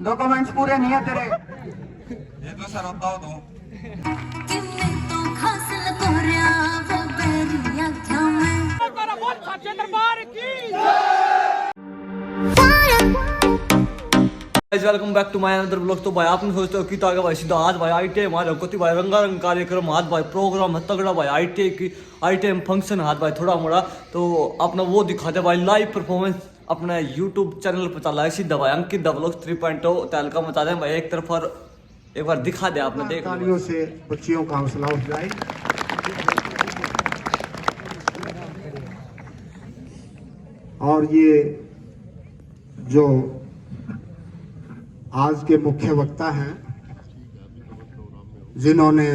Documents पूरे नहीं है तेरे। ये तो सर होता हो तो welcome back to my another blog. तो भाई आपने सोचते हो कि तो आगे भाई सीधा आज भाई ITI हमारे कोती भाई रंगारंग कार्यक्रम हाथ भाई प्रोग्राम है तगड़ा भाई ITI की ITI फंक्शन हाथ भाई थोड़ा मोड़ा तो अपना वो दिखाते भाई लाइव परफॉर्मेंस अपने यूट्यूब चैनल पर चला है सीधा भाई अंकित द ब्लॉग 3.0 तहलका मचा दें भाई एक तरफ और एक बार दिखा दे आपने देख तालियों से बच्चियों का हौसला अफजाई। और ये जो आज के मुख्य वक्ता हैं जिन्होंने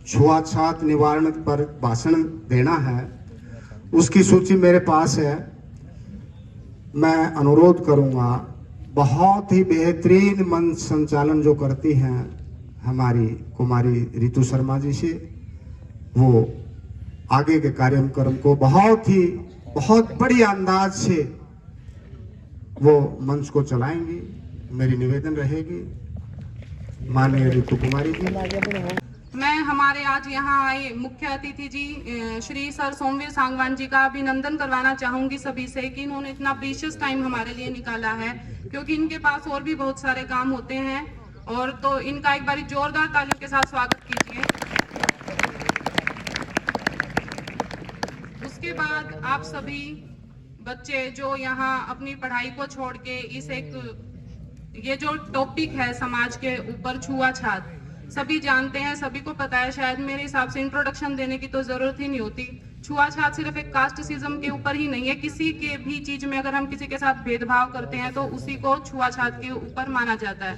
छुआछूत निवारण पर भाषण देना है उसकी सूची मेरे पास है। मैं अनुरोध करूंगा बहुत ही बेहतरीन मंच संचालन जो करती हैं हमारी कुमारी रितु शर्मा जी से, वो आगे के कार्यक्रम को बहुत बड़ी अंदाज से वो मंच को चलाएंगी। मेरी निवेदन रहेगी माननीय रितु कुमारी जी। मैं हमारे आज यहाँ आए मुख्य अतिथि जी श्री सर सोमवीर सांगवान जी का अभिनंदन करवाना चाहूंगी सभी से कि इन्होंने इतना प्रीशियस टाइम हमारे लिए निकाला है, क्योंकि इनके पास और भी बहुत सारे काम होते हैं। और तो इनका एक बारी जोरदार तालियों के साथ स्वागत कीजिए। उसके बाद आप सभी बच्चे जो यहाँ अपनी पढ़ाई को छोड़ के ये जो टॉपिक है समाज के ऊपर छुआछूत, सभी जानते हैं, सभी को पता है, शायद मेरे हिसाब से इंट्रोडक्शन देने की तो जरूरत ही नहीं होती। छुआछूत सिर्फ एक कास्टिज्म के ऊपर ही नहीं है, किसी के भी चीज में अगर हम किसी के साथ भेदभाव करते हैं तो उसी को छुआछूत के ऊपर माना जाता है।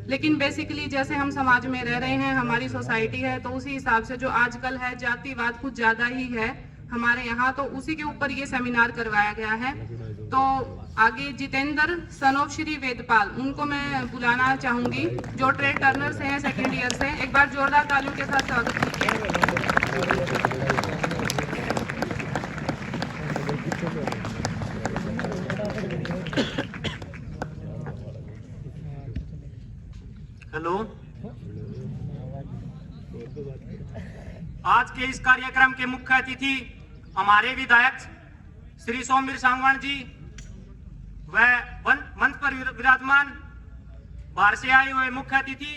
लेकिन बेसिकली जैसे हम समाज में रह रहे हैं, हमारी सोसाइटी है, तो उसी हिसाब से जो आजकल है जातिवाद कुछ ज्यादा ही है हमारे यहाँ, तो उसी के ऊपर ये सेमिनार करवाया गया है। तो आगे जितेंद्र सन ऑफ श्री वेदपाल, उनको मैं बुलाना चाहूंगी जो ट्रेड टर्नर से हैं सेकेंड ईयर से। एक बार जोरदार तालियों के साथ स्वागत कीजिए। हेलो, आज के इस कार्यक्रम के मुख्य अतिथि हमारे विधायक श्री सोमवीर सांगवान जी व मंच पर विराजमान बाहर से आए हुए मुख्य अतिथि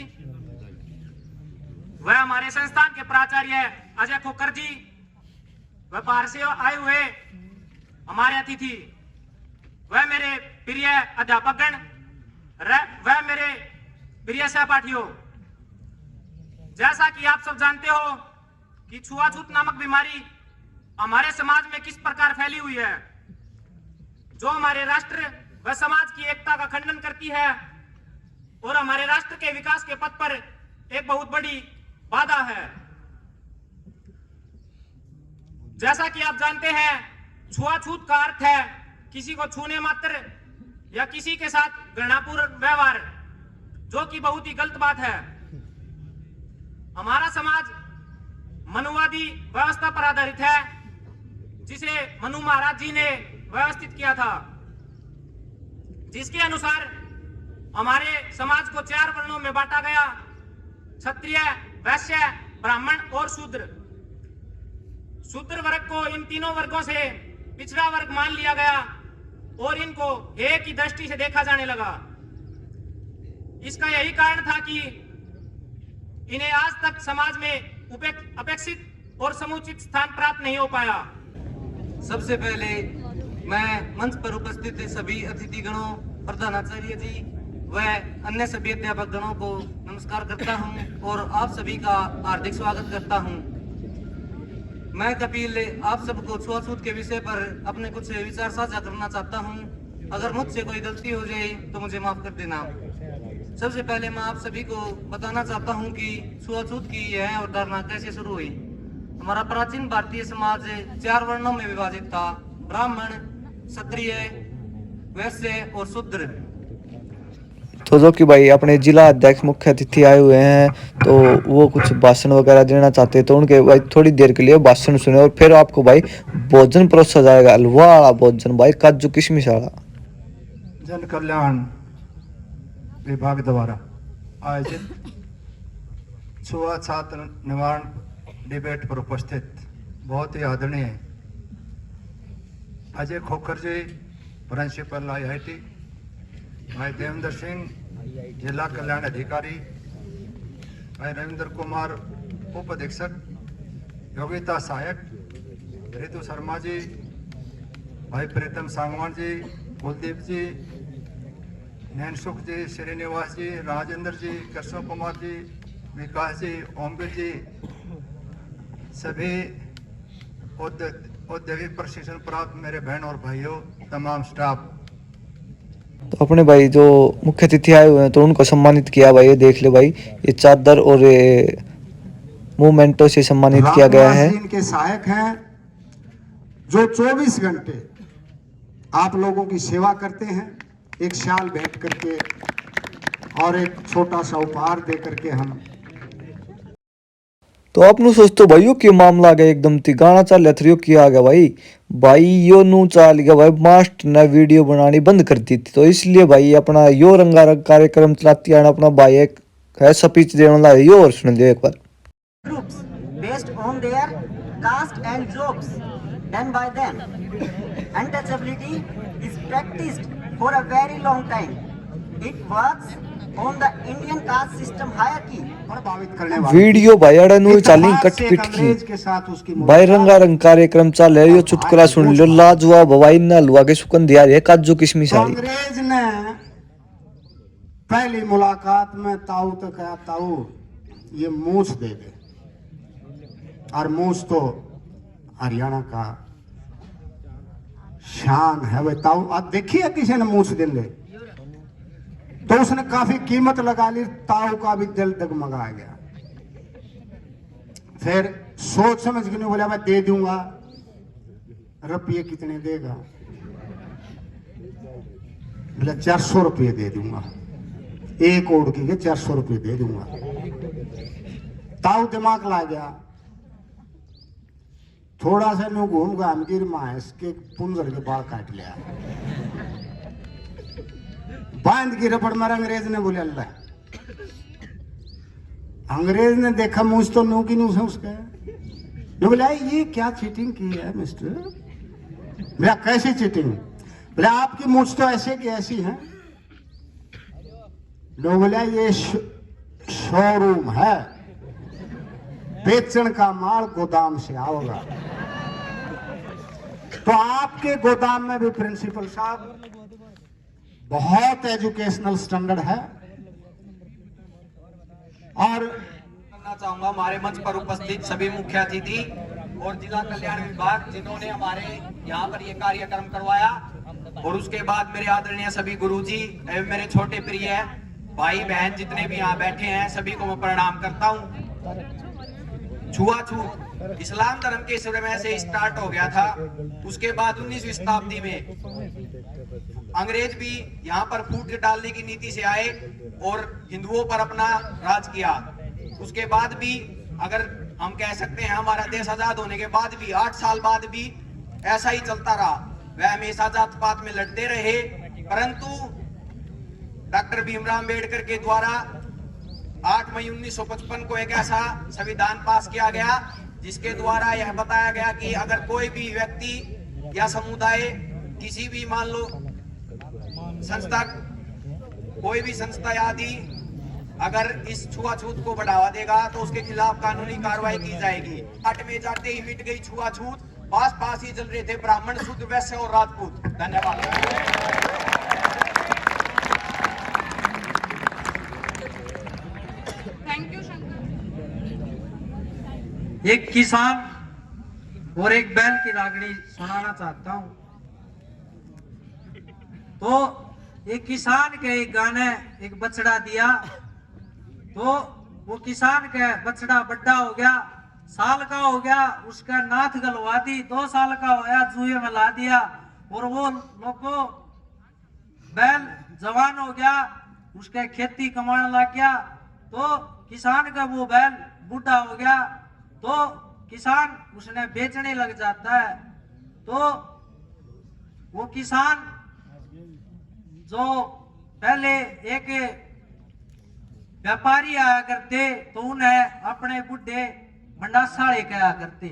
व हमारे संस्थान के प्राचार्य अजय खोकर जी व बाहर से आए हुए हमारे अतिथि व मेरे प्रिय अध्यापकगण व मेरे प्रिय सहपाठियों, जैसा कि आप सब जानते हो कि छुआछूत नामक बीमारी हमारे समाज में किस प्रकार फैली हुई है, जो हमारे राष्ट्र व समाज की एकता का खंडन करती है और हमारे राष्ट्र के विकास के पथ पर एक बहुत बड़ी बाधा है। जैसा कि आप जानते हैं, छुआछूत का अर्थ है किसी को छूने मात्र या किसी के साथ घृणापूर्ण व्यवहार, जो कि बहुत ही गलत बात है। हमारा समाज मनुवादी व्यवस्था पर आधारित है, जिसे मनु महाराज जी ने व्यवस्थित किया था, जिसके अनुसार हमारे समाज को 4 वर्णों में बांटा गया: क्षत्रिय, वैश्य, ब्राह्मण और शूद्र। शूद्र वर्ग को इन तीनों वर्गों से पिछड़ा वर्ग मान लिया गया और इनको एक ही दृष्टि से देखा जाने लगा। इसका यही कारण था कि इन्हें आज तक समाज में अपेक्षित और समुचित स्थान प्राप्त नहीं हो पाया। सबसे पहले मैं मंच पर उपस्थित सभी अतिथिगणों, प्रधानाचार्य जी व अन्य सभी अध्यापक गणों को नमस्कार करता हूं और आप सभी का हार्दिक स्वागत करता हूं। मैं कपिल आप सबको छुआछूत के विषय पर अपने कुछ विचार साझा करना चाहता हूं। अगर मुझसे कोई गलती हो जाए तो मुझे माफ कर देना। सबसे पहले मैं आप सभी को बताना चाहता हूं कि छुआछूत की यह अवधारणा कैसे शुरू हुई। हमारा प्राचीन भारतीय समाज 4 वर्णों में विभाजित था: ब्राह्मण, क्षत्रिय, वैश्य और शूद्र। तो जो कि भाई अपने जिला अध्यक्ष मुख्य अतिथि आए हुए हैं, तो वो कुछ भाषण वगैरह देना चाहते हैं, तो उनके भाई थोड़ी देर के लिए भाषण सुने और फिर आपको भाई भोजन परोसा जाएगा। हलवा वाला भोजन भाई, काजू किशमिश वाला। जन कल्याण विभाग द्वारा आयोजित छुआछूत निवारण डिबेट पर उपस्थित बहुत ही आदरणीय अजय खोखर जी, प्रिंसिपल IIT, भाई देवेंद्र सिंह, जिला कल्याण अधिकारी, भाई रविंद्र कुमार, उप अधीक्षक, योगिता सहायक, रितु शर्मा जी, भाई प्रीतम सांगवान जी, कुलदीप जी, नैनसुख जी, श्रीनिवास जी, राजेंद्र जी, कृष्ण कुमार जी, विकास जी, ओमवीर जी, सभी औद्योगिक प्रशिक्षण प्राप्त मेरे बहन और भाइयों, तमाम स्टाफ। तो अपने भाई जो मुख्य अतिथि आए हुए हैं तो उनको सम्मानित किया भाई। ये देख ले भाई, ये चादर और ये मूवमेंटों से सम्मानित किया गया है। इनके सहायक हैं जो 24 घंटे आप लोगों की सेवा करते हैं। एक शाल भेंट करके और एक छोटा सा उपहार दे करके हम तो आप नु सोचते भाई यो क्या मामला आ गया, एकदम ती गाना चाल थरियो किया आ गया भाई यो नु चाल गया भाई। मास्टर ने वीडियो बनानी बंद कर दी थी तो इसलिए भाई अपना यो रंगारंग कार्यक्रम चलाती है अपना भाई एक है स्पीच देने वाला यो और सुन लियो एक बार। Groups based on their caste and jobs done by them. Untouchability is practiced for a very long time. It works on the Indian caste system hierarchy. प्रभावित करने वाली वीडियो भाई अड़े नु चाली कट से एक पिट अंग्रेज की के साथ उसकी भाई रंगारंग कार्यक्रम चल है। यो चुटकुला सुन लो, लाजवाब भाई ना हलवा के सुकन दिया है काजू किशमिश तो वाली। अंग्रेज ने पहली मुलाकात में ताऊ तो कहा, ताऊ ये मूछ दे दे, और मूछ तो हरियाणा का शान है भाई। ताऊ अब देखिए किसी ने मूछ दे ले तो उसने काफी कीमत लगा ली, ताऊ का भी दिल डगमगा गया। फिर सोच समझ के नहीं बोला मैं दे दूंगा। रुपये कितने देगा? बोला 400 रुपये दे दूंगा, एक ओढ़ के 400 रुपये दे दूंगा। ताऊ दिमाग ला गया, थोड़ा सा नु घूम घाम गिर मांस के पुंजर के बाल काट लिया, बांध की रबड़ मारा। अंग्रेज ने बोले अल्लाह। अंग्रेज ने देखा मुझ तो नो की नूस है उसका। ये बोला ये क्या चीटिंग की है मिस्टर? बोला कैसी चीटिंग? बोला आपकी मुझ तो ऐसे की ऐसी है। लोग बोला ये शोरूम है, बेचन का माल गोदाम से आओगा। तो आपके गोदाम में भी प्रिंसिपल साहब बहुत एजुकेशनल स्टैंडर्ड है। और करना चाहूंगा हमारे मंच पर उपस्थित सभी मुख्य अतिथि और जिला कल्याण विभाग जिन्होंने हमारे यहाँ पर ये कार्यक्रम करवाया, और उसके बाद मेरे आदरणीय सभी गुरुजी एवं मेरे छोटे प्रिय भाई बहन जितने भी यहाँ बैठे हैं सभी को मैं प्रणाम करता हूँ। छुआछूत इस्लाम धर्म के समय से स्टार्ट हो गया था। उसके बाद 19वीं शताब्दी में अंग्रेज भी यहाँ पर फूट डालने की नीति से आए और हिंदुओं पर अपना राज किया। उसके बाद भी अगर हम कह सकते हैं हमारा देश आजाद होने के बाद भी 8 साल बाद भी ऐसा ही चलता रहा। वह हमेशा जात पात में लड़ते रहे, परंतु डॉक्टर भीमराव अम्बेडकर के द्वारा 8 मई 1955 को एक ऐसा संविधान पास किया गया जिसके द्वारा यह बताया गया कि अगर कोई भी व्यक्ति या समुदाय किसी भी मान लो संस्था, कोई भी संस्था आदि अगर इस छुआछूत को बढ़ावा देगा तो उसके खिलाफ कानूनी कार्रवाई की जाएगी। हाट में जाते ही मिट गई छुआछूत, पास पास ही चल रहे थे ब्राह्मण, शूद्र, वैश्य और राजपूत। धन्यवाद। Thank you Shankar. एक किसान और एक बैल की रागड़ी सुनाना चाहता हूं। तो एक किसान के एक गाने एक बछड़ा दिया, तो वो किसान का बछड़ा बड्डा हो गया, साल का हो गया, उसका नाथ गलवा दी, 2 साल का होया जुए में ला दिया, और वो लोगों बैल जवान हो गया, उसका खेती कमाने लग गया। तो किसान का वो बैल बूढ़ा हो गया, तो किसान उसने बेचने लग जाता है। तो वो किसान जो पहले एक व्यापारी आया करते तो उन्हें अपने बुढ़े मंडासाले कहा करते।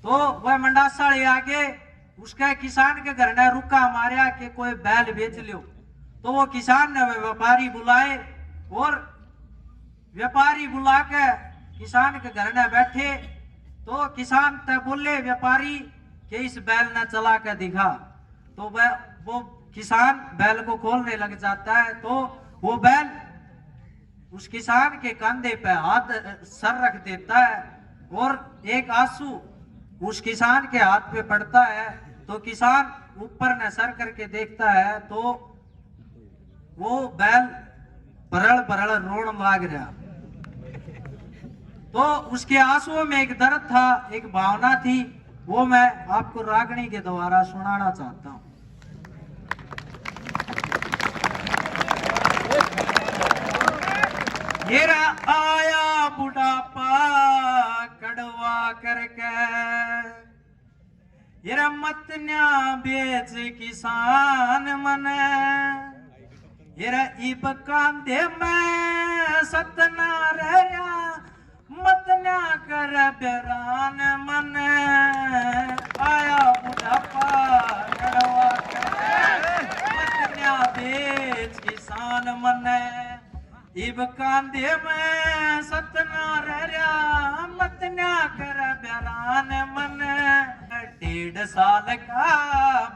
तो वह मंडासाले आके उसके किसान के घर ने रुका मारिया कि कोई बैल बेच लो। तो वो किसान ने वह व्यापारी बुलाए और व्यापारी बुला के किसान के घर में बैठे। तो किसान तय बोले व्यापारी कि इस बैल ने चला के दिखा। तो वो किसान बैल को खोलने लग जाता है। तो वो बैल उस किसान के कंधे पे हाथ सर रख देता है और एक आंसू उस किसान के हाथ पे पड़ता है। तो किसान ऊपर ने सर करके देखता है तो वो बैल बरल बरल रोन लाग रहा। तो उसके आंसुओं में एक दर्द था, एक भावना थी, वो मैं आपको रागनी के द्वारा सुनाना चाहता हूं। येरा आया बुढ़ापा कड़वा करके, येरा मतन्या बेच किसान मने, येरा इब कांधे में सतना रहा मतन्या कर बेरान मने। आया बुढ़ापा कड़वा करके, मतन्या बेच किसान मने, इब कांधे में सतना रहा मतन्या कर बेरान मन। 1.5 साल का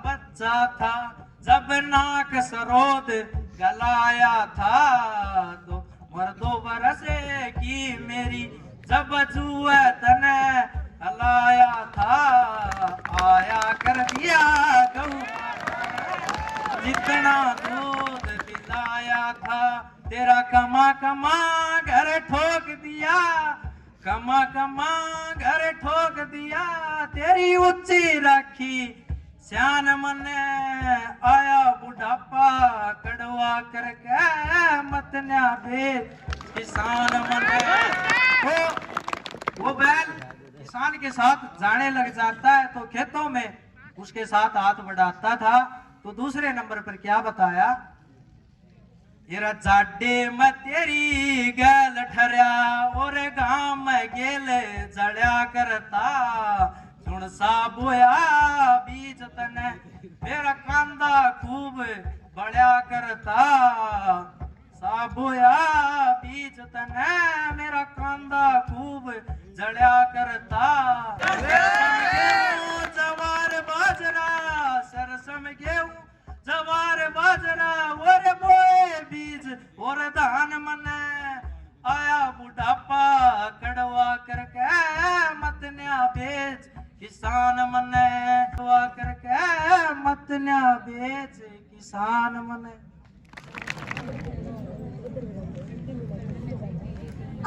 बच्चा था जब नाक सरोद गलाया था। तो मर 2 बरस की मेरी जब जुए तने हलाया था। आया कर दिया गऊ जितना दूध पिलाया था। तेरा कमा कमा घर ठोक दिया, कमा कमा घर ठोक दिया। तेरी ऊंची रखी श्यान मने, आया बुढ़ापा कड़वा करके मतन्या बेच किसान मने। वो बैल किसान के साथ जाने लग जाता है तो खेतों में उसके साथ हाथ बढ़ाता था। तो दूसरे नंबर पर क्या बताया, येरा जाडे में तेरी गैल ठहरा और गांव में गेल जड़या करता। सुन सा बोया बीज तने मेरा कांदा खूब बढ़िया करता। सा बोया बीज तने मेरा कांदा खूब जड़या करता। जवार बाजरा सरसम गेहूं जवार बाजरा और बोए बीज और धान मने। आया बुढ़ापा कड़वा करके मतन्या बेच किसान मने, कड़वा करके मतन्या बेच किसान मने।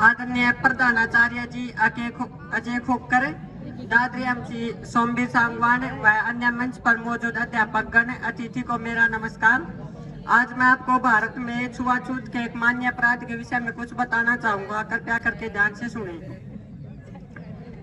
आदरणीय प्रधानाचार्य जी अजय खोकर, दादरी एमसी सोमवीर सांगवान व अन्य मंच पर मौजूद अध्यापकगण, अतिथि को मेरा नमस्कार। आज मैं आपको भारत में छुआछूत के एक मान्य अपराध के विषय में कुछ बताना चाहूंगा, कृपया करके ध्यान से सुने।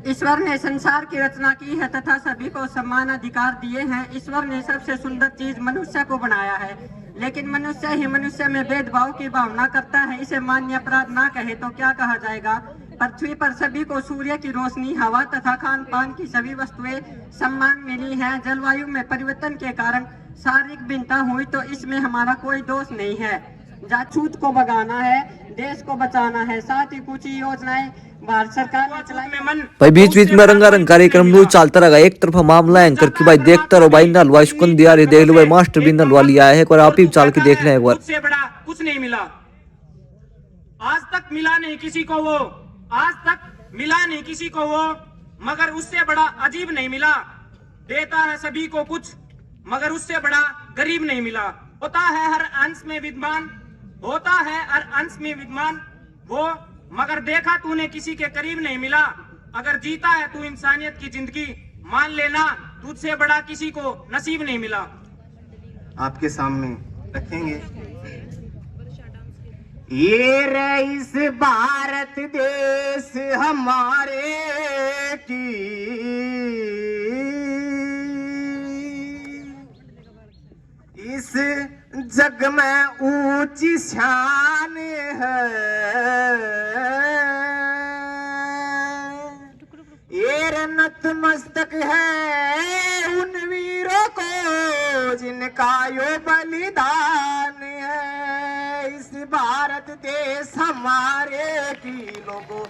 ईश्वर ने संसार की रचना की है तथा सभी को समान अधिकार दिए हैं। ईश्वर ने सबसे सुंदर चीज मनुष्य को बनाया है, लेकिन मनुष्य ही मनुष्य में भेदभाव की भावना करता है। इसे मान्य अपराध ना कहे तो क्या कहा जाएगा। पृथ्वी पर सभी को सूर्य की रोशनी, हवा तथा खान पान की सभी वस्तुएं सम्मान मिली है। जलवायु में परिवर्तन के कारण शारीरिक भिन्नता हुई तो इसमें हमारा कोई दोष नहीं है। छूत को भगाना है, देश को बचाना है। साथ ही कुछ योजनाएं भारत सरकार ने चलाई। भाई बीच बीच में रंगारंग कार्यक्रम रोज चलता रहा। एक तरफा मामला है करके भाई देखता रहो भाई। नलवा सुकंदी आ रही देख लो भाई, मास्टर भी नलवा लिया है और आप ही चल के देख लें एक बार। उससे बड़ा कुछ नहीं मिला, आज तक मिला नहीं किसी को वो, आज तक मिला नहीं किसी को वो। मगर उससे बड़ा अजीब नहीं मिला। देता है सभी को कुछ मगर उससे बड़ा गरीब नहीं मिला। होता है हर अंश में विद्वान, होता है हर अंश में विद्वान वो, मगर देखा तूने किसी के करीब नहीं मिला। अगर जीता है तू इंसानियत की जिंदगी, मान लेना तुझसे बड़ा किसी को नसीब नहीं मिला। आपके सामने रखेंगे ये रईस भारत देश हमारे की, इस जग में ऊंची शान है, ये नतमस्तक है उन वीरों को जिनका यो बलिदान है। इस भारत देश हमारे की लोगों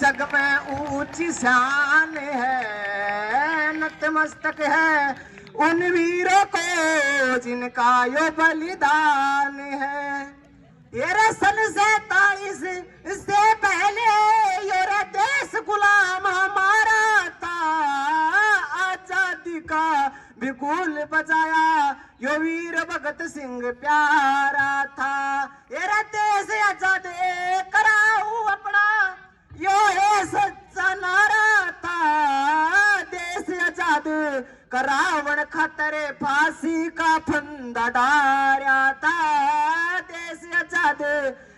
जग में ऊंची शान है, नतमस्तक है उन वीरों को जिनका यो बलिदान है। ये सन 47 से पहले ये देश गुलाम हमारा था, आजादी का बिगुल बजाया यो वीर भगत सिंह प्यारा था। ये देश आजाद कराऊ अपना यो है सच्चा नारा था, देश आजाद करावण खतरे फांसी का फंदा डारा था, देश आजाद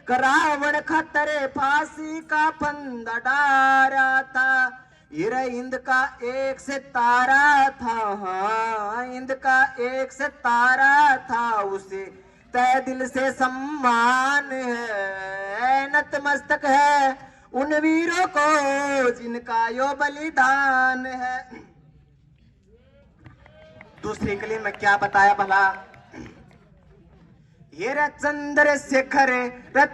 करावण खतरे फांसी का फंदा डारा था। ये इंद का एक सितारा था, हाँ इंद का एक सितारा था, उसे तय दिल से सम्मान है, नतमस्तक है उन वीरों को जिनका यो बलिदान है। दूसरी कली में क्या बताया भला, ये चंद्र शेखर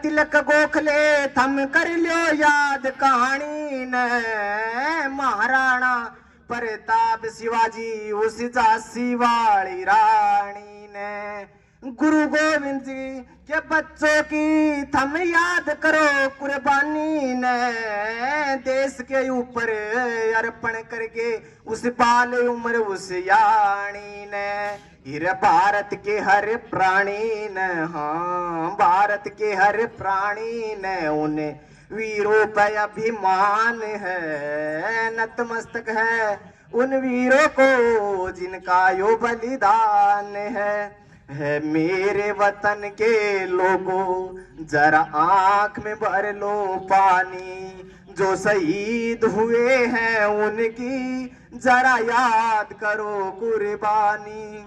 तिलक गोखले थम कर लो याद कहानी ने, महाराणा प्रताप शिवाजी उस झांसी वाली रानी ने, गुरु गोविंद जी के बच्चों की थम याद करो कुर्बानी ने, देश के ऊपर अर्पण करके उस बाल उम्र उस यानी ने। हीरे भारत के हर प्राणी ने, हाँ भारत के हर प्राणी ने, उन्हें वीरों पे अभिमान है, नतमस्तक है उन वीरों को जिनका यो बलिदान है मेरे वतन के लोगों जरा आंख में भर लो पानी, जो शहीद हुए हैं उनकी जरा याद करो कुर्बानी।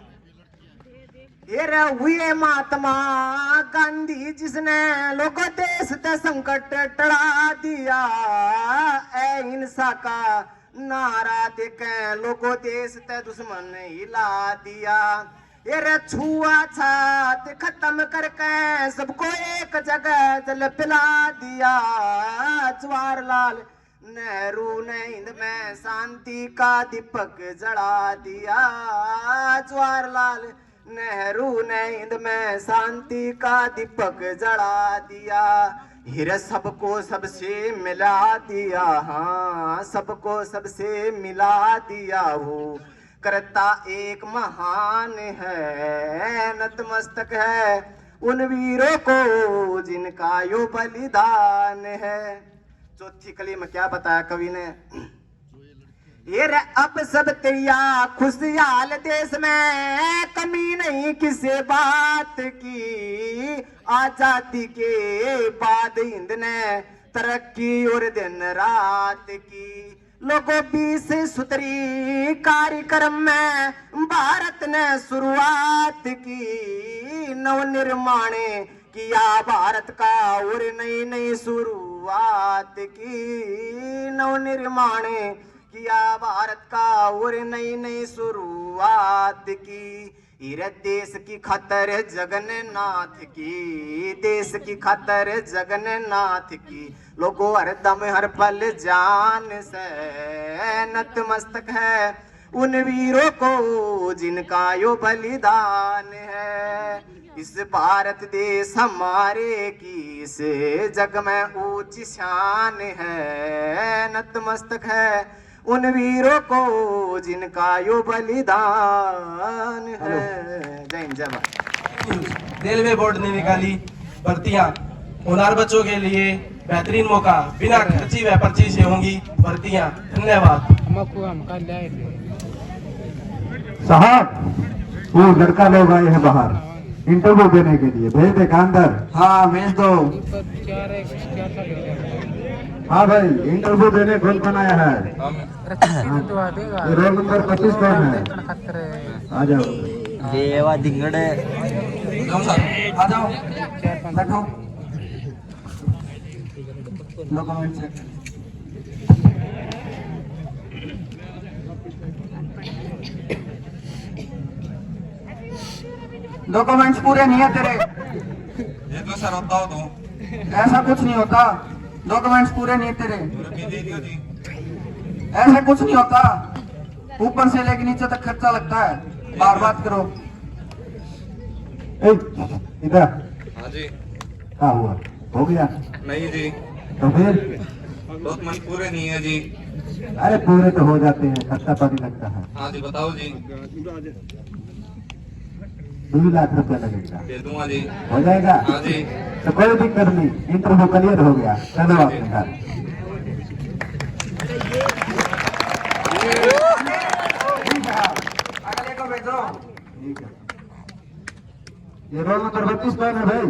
ये हुए महात्मा गांधी जिसने लोगों देश ते संकट टड़ा दिया, ए हिंसा का नारा देके लोगों देश ते दुश्मन हिला दिया। ये छुआछूत खत्म करके सबको एक जगह जल पिला दिया, जवाहरलाल नेहरू ने हिंद में शांति का दीपक जला दिया, जवाहरलाल नेहरू ने हिंद में शांति का दीपक जला दिया। हीरे सबको सबसे मिला दिया, हाँ सबको सबसे मिला दिया, वो करता एक महान है, नतमस्तक है उन वीरों को जिनका यो बलिदान है। चौथी कली में क्या बताया कवि ने, ये अब सब तेरा खुशहाल देश में कमी नहीं किसी बात की, आजादी के बाद हिंद ने तरक्की और दिन रात की। लोगों 20 सूत्री कार्यक्रम में भारत ने शुरुआत की, नवनिर्माण किया भारत का और नई नई शुरुआत की, नवनिर्माण किया भारत का और नई नई शुरुआत की। हीरे देश की खातर जगन्नाथ की, देश की खातर जगन्नाथ की, लोगों हर दम हर पल जान से नतमस्तक है उन वीरों को जिनका यो बलिदान है। इस भारत देश हमारे की इस जग में ऊंची शान है, नतमस्तक है उन वीरों को जिनका यो बलिदान है। जय हिंद जय भारत। रेलवे बोर्ड ने निकाली भर्तियां, होनहार बच्चों के लिए बेहतरीन मौका, बिना खर्ची व पर्ची से होंगी भर्तियां। धन्यवाद। साहब वो लड़का लोग आए हैं बाहर इंटरव्यू देने के लिए, भेज दे अंदर। हाँ भेज दो। हाँ भाई इंटरव्यू देने कौन कौन आया है? रोल नंबर 25 कौन है? आ जाओ। देवा दिंगड़े जाओ सर। आ जाओ, बैठो। Document check. डॉक्यूमेंट्स पूरे नहीं है तेरे। ये तो सर होता हो तो ऐसा कुछ नहीं होता, डॉक्यूमेंट्स पूरे नहीं है तेरे। दे दियो जी। ऐसा कुछ नहीं होता, ऊपर से लेके नीचे तक खर्चा लगता है। बार बात करो। इधर हाँ जी। क्या हुआ, हो गया? नहीं जी, तो फिर डॉक्यूमेंट पूरे नहीं है जी। अरे पूरे तो हो जाते हैं, खर्चा पानी लगता है। हाँ जी, बताओ जी। 2 लाख रुपया लगेगा, दे दूंगा जी। हो जाएगा? हाँ जी। तो कोई दिक्कत नहीं, इंटरव्यू क्लियर हो गया, चलो आपके घर। अगले को भेजो। ठीक है, ये रोल नंबर 32 कौन है भाई?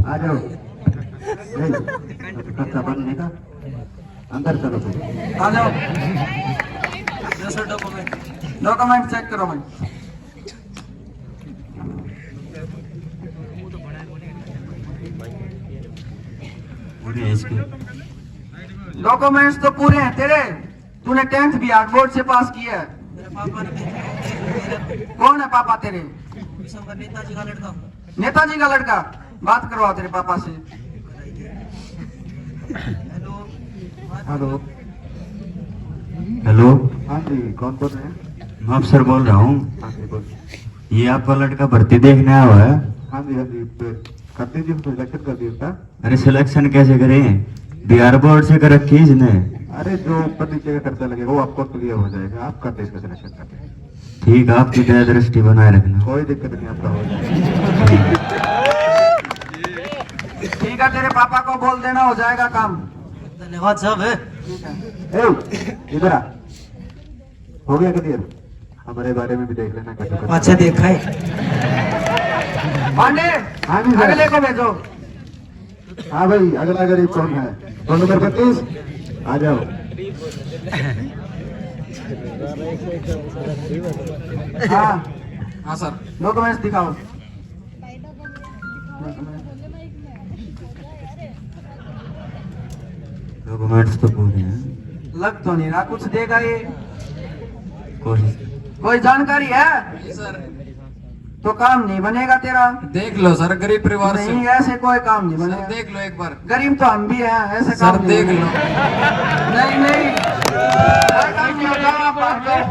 आ जाओ। खर्चा बंद नहीं था, अंदर चलो भाई। आ जाओ। डॉक्यूमेंट चेक करो भाई। डॉक्यूमेंट्स तो पूरे हैं तेरे। तूने 10th भी आर्ट बोर्ड से पास किया है। कौन है पापा तेरे? नेताजी का लड़का। नेताजी का लड़का। बात करवाओ तेरे पापा से। हेलो हेलो, हाँ जी, कौन बोल रहे हैं? मैं अफसर बोल रहा हूँ। हाँ जी बोलिए। ये आपका लड़का भर्ती देखने आया हुआ है। हाँ जी, हाँ जी, कर दीजिए, सिलेक्शन कर दीजिए उसका। अरे सिलेक्शन कैसे करें, बिहार बोर्ड से कर रखी है इसने। अरे जो ऊपर नीचे का खर्चा लगेगा वो आपको क्लियर हो जाएगा, आप कर दीजिए सिलेक्शन कर दीजिए। ठीक है, आपकी दया दृष्टि बनाए रखना। कोई दिक्कत नहीं, आपका हो जाएगा। ठीक है, तेरे पापा को बोल देना, हो जाएगा काम। धन्यवाद साहब। ए, इधर आ, हो गया क्लियर? हमारे बारे में भी देख लेना कैसे। अच्छा देखा है। पांडे, हाँ जी सर। अगले को भेजो। हाँ भाई, अगला गरीब कौन है? रोल नंबर 32, आ जाओ। हाँ हाँ सर। डॉक्यूमेंट्स दिखाओ। डॉक्यूमेंट्स तो पूरे हैं, लग तो नहीं रहा कुछ देगा ये। कोशिश। कोई जानकारी है तो काम नहीं बनेगा तेरा। देख लो सर, गरीब परिवार से। नहीं, ऐसे कोई काम नहीं बनेगा। देख लो एक बार। गरीब तो हम भी हैं, ऐसे सर काम नहीं देख बनेगा। लो। नहीं नहीं, कोई काम नहीं होगा, आप बात करो।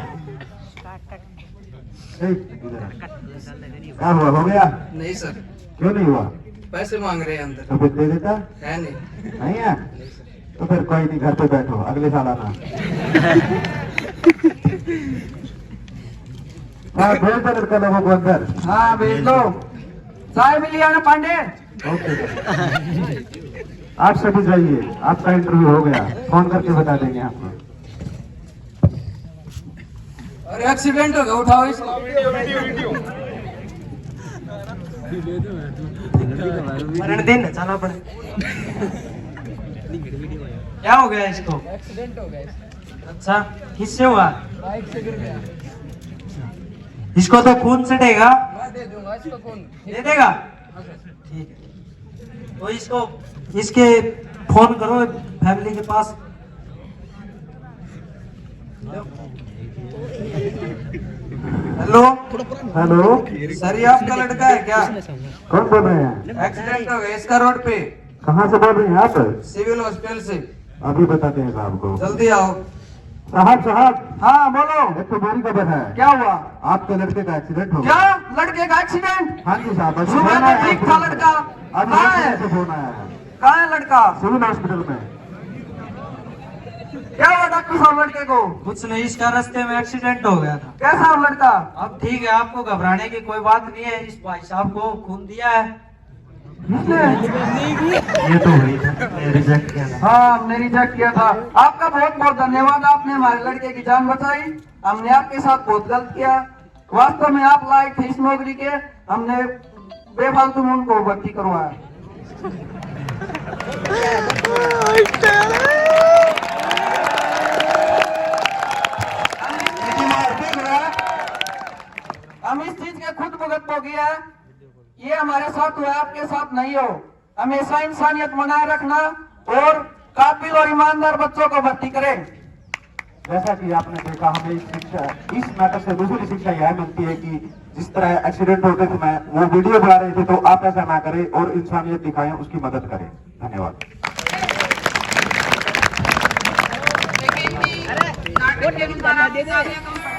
ए, इधर आ। क्या हुआ, हो गया? नहीं सर, क्यों नहीं हुआ? पैसे मांग रहे हैं अंदर। तो फिर दे देता? है नहीं। नहीं है? तो फिर कोई नहीं, घर पे बैठो, अगले साल आना। हाँ, भेज दो लड़का लोगों को अंदर। हाँ भेज दो। चाय मिली है ना पांडे? ओके, आप सभी जाइए, आपका इंटरव्यू हो गया, फोन करके बता देंगे आपको। अरे एक्सीडेंट हो गया, उठाओ इसको। मरण दिन जाना पड़े। क्या हो गया इसको? एक्सीडेंट हो गया। अच्छा, किससे हुआ? इसको तो खून चढ़ेगा। मैं दे दूंगा इसको कौन दे देगा? ठीक है, तो इसको इसके फोन करो फैमिली के पास। हेलो हेलो, सर, ये आपका लड़का है क्या? कौन बोल रहे हैं? एक्सीडेंट हो गया इसका रोड पे, कहाँ से बोल रहे हैं आप? सिविल हॉस्पिटल से। अभी बताते हैं साहब को। जल्दी आओ। साहब साहब, हाँ बोलो, एक तो बुरी खबर है। क्या हुआ? आपके लड़के का एक्सीडेंट हो क्या गया। लड़के का एक्सीडेंट? हाँ जी साहब, अभी सुबह फोन तो आया ठीक है। था लड़का। अभी कहाँ है? से फोन आया है, कहाँ है लड़का? सिविल हॉस्पिटल में। क्या हुआ डॉक्टर साहब लड़के को? कुछ नहीं, इसका रास्ते में एक्सीडेंट हो गया था। कैसा है लड़का? अब ठीक है, आपको घबराने की कोई बात नहीं है। इस भाई साहब को खून दिया है। ये तो हुई था, रिजेक्ट किया था। हाँ, हमने रिजेक्ट किया था। आपका बहुत बहुत धन्यवाद, आपने हमारे लड़के की जान बचाई। हमने आपके साथ बहुत गलत किया। वास्तव में आप लायक थे इस नौकरी के, हमने बेफालतू में उनको भर्ती करवाया। हम इस चीज के खुद भुगत हो गया। ये हमारे साथ हुआ, आपके साथ नहीं हो। हमेशा इंसानियत बनाए रखना और काबिल और ईमानदार बच्चों को भर्ती करें। जैसा कि आपने देखा, हमें इस मैटर से दूसरी शिक्षा यह मिलती है कि जिस तरह एक्सीडेंट होते थे, मैं वो वीडियो बना रहे थे, तो आप ऐसा ना करें और इंसानियत दिखाएं, उसकी मदद करें। धन्यवाद। नाटक के अनुसार